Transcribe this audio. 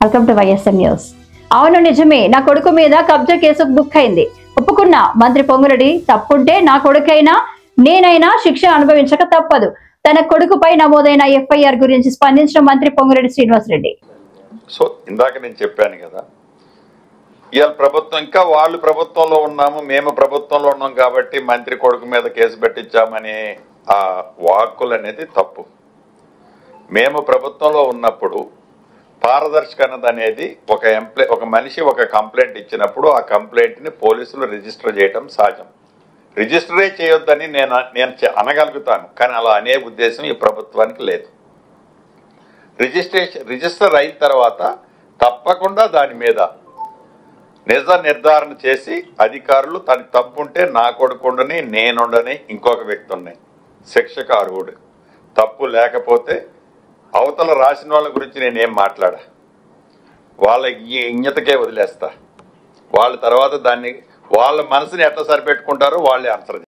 Welcome to YSM news. అవును నిజమే, నా కొడుకు మీద కబ్జా కేసు బుక్ అయింది. ఒప్పుకున్న మంత్రి పొంగురెడ్డి, తప్పుంటే నా కొడుకైనా నేనైనా శిక్ష అనుభవించక తప్పదు. తన కొడుకుపై నమోదైన ఎఫ్ఐఆర్ గురించి స్పందించిన మంత్రి పొంగురెడ్డి శ్రీనివాసరెడ్డి. సో ఇందాక నేను చెప్పాను కదా, ఇవాళ ప్రభుత్వం ఇంకా వాళ్ళు ప్రభుత్వంలో ఉన్నాము, మేము ప్రభుత్వంలో ఉన్నాం కాబట్టి మంత్రి కొడుకు మీద కేసు పెట్టించామనే ఆ వాక్కులు అనేది తప్పు. మేము ప్రభుత్వంలో ఉన్నప్పుడు పారదర్శకత అనేది ఒక మనిషి ఒక కంప్లైంట్ ఇచ్చినప్పుడు ఆ కంప్లైంట్ని పోలీసులు రిజిస్టర్ చేయడం సహజం. రిజిస్టరే చేయొద్దని నేను అనగలుగుతాను, కానీ అలా అనే ఉద్దేశం ఈ ప్రభుత్వానికి లేదు. రిజిస్టర్ అయిన తర్వాత తప్పకుండా దాని మీద నిజ నిర్ధారణ చేసి అధికారులు తన తప్పుంటే నా కొడుకుండని నేనుండని ఇంకొక వ్యక్తి ఉన్నాయి శిక్షకు అర్హుడు. తప్పు లేకపోతే అవతల రాసిన వాళ్ళ గురించి నేనేం మాట్లాడా, వాళ్ళ ఇజ్ఞతకే వదిలేస్తా. వాళ్ళ తర్వాత దాన్ని వాళ్ళ మనసుని ఎట్లా సరిపెట్టుకుంటారో వాళ్ళే ఆన్సర్